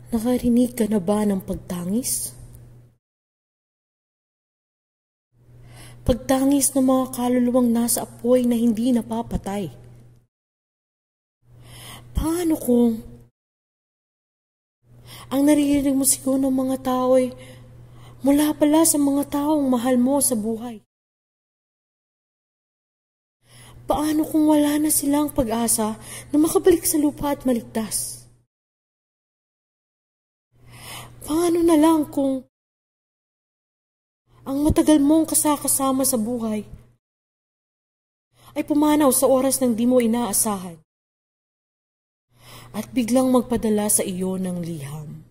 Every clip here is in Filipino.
Nakarinig ka na ba ng pagtangis? Pagtangis ng mga kaluluwang nasa apoy na hindi napapatay. Paano kung ang naririnig mo siguro ng mga tao ay mula pala sa mga taong mahal mo sa buhay? Paano kung wala na silang pag-asa na makabalik sa lupa at maligtas? Paano na lang kung ang matagal mong kasama sa buhay ay pumanaw sa oras ng di mo inaasahan at biglang magpadala sa iyo ng liham?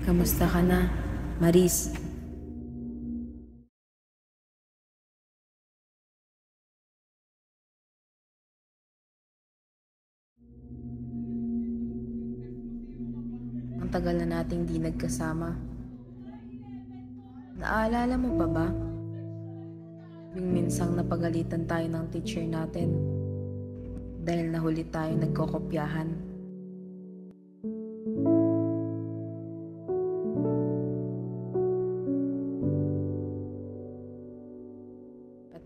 Kamusta ka na, Maris? Ang tagal na nating di nagkasama. Naaalala mo pa ba? Yung minsang napagalitan tayo ng teacher natin dahil nahuli tayo nagkokopyahan.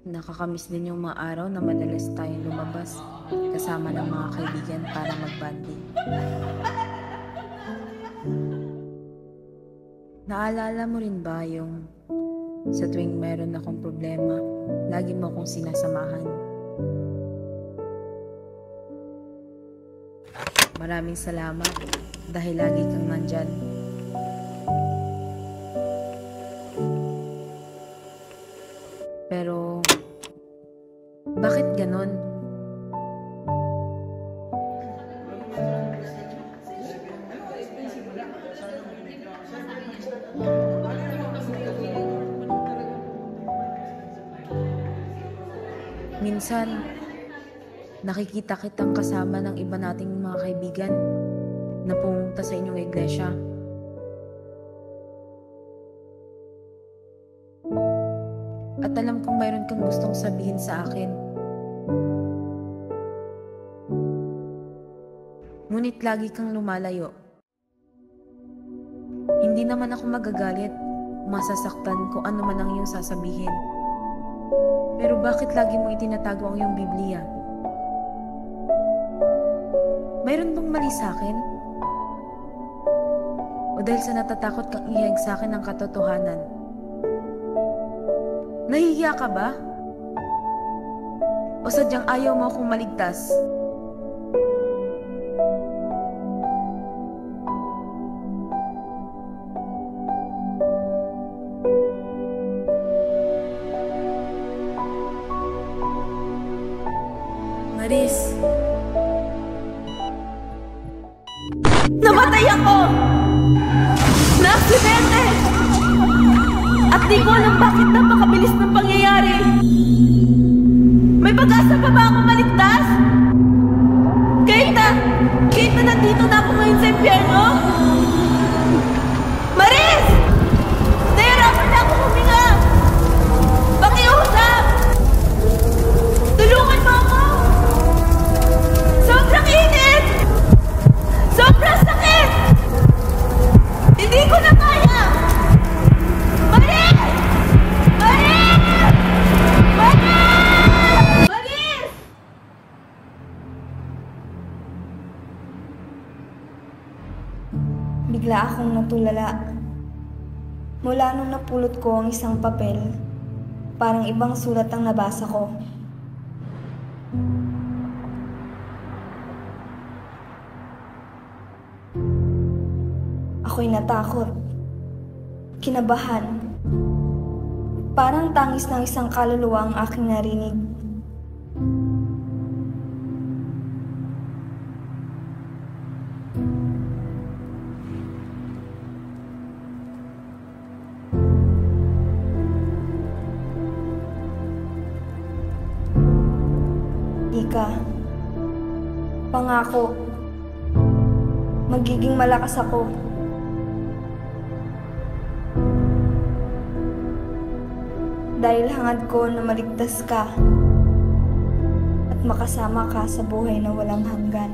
Nakakamiss din yung mga araw na madalas tayong lumabas kasama ng mga kaibigan para mag-bonding. Naalala mo rin ba yung sa tuwing meron akong problema, lagi mo akong sinasamahan? Maraming salamat dahil lagi kang nandyan. Pero bakit ganon? Minsan, nakikita kitang kasama ng iba nating mga kaibigan na pumunta sa inyong iglesia. At alam kong mayroon kang gustong sabihin sa akin. Ngunit lagi kang lumalayo. Hindi naman ako magagalit, masasaktan kung ano man ang iyong sasabihin. Pero bakit lagi mo itinatago ang iyong Biblia? Mayroon bang mali sa akin? O dahil sa natatakot kang ihayag sa akin ang katotohanan? Nahihiya ka ba? O sadyang ayaw mo akong maligtas? Maris. Namatay ako! Na-aksidente! At di ko alam bakit napakabilis ng pangyayari. May pag-asa pa ba ako maligtas? Kahit na nandito na ako ngayon sa impyerno? Maris! Nahirapan na ako huminga! Pakiusap! Tulungan mo ako! Sobrang init! Sobrang sakit! Hindi ko na kaya! Maris! Maris! Maris! Maris! Bigla akong natulala. Mula nung napulot ko ang isang papel, parang ibang sulat ang nabasa ko. Ako'y natakot, kinabahan. Parang tangis ng isang kaluluwa ang aking narinig. ka. Pangako, magiging malakas ako. Dahil hangad ko na maligtas ka at makasama ka sa buhay na walang hanggan.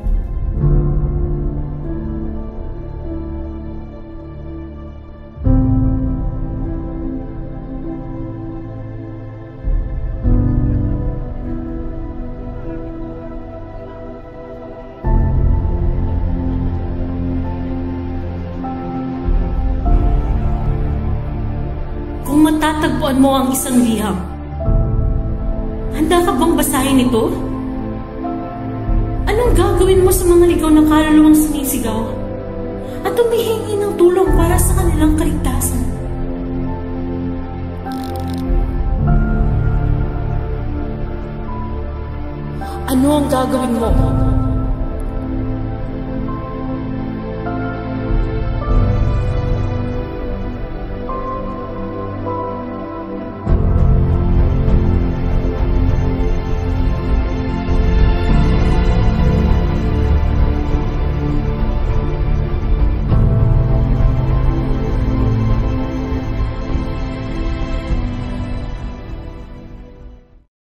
Kung matatagpuan mo ang isang liham, handa ka bang basahin ito? Anong gagawin mo sa mga ligaw na kaluluwang sumisigaw at humihingi ng tulong para sa kanilang kaligtasan? Ano ang gagawin mo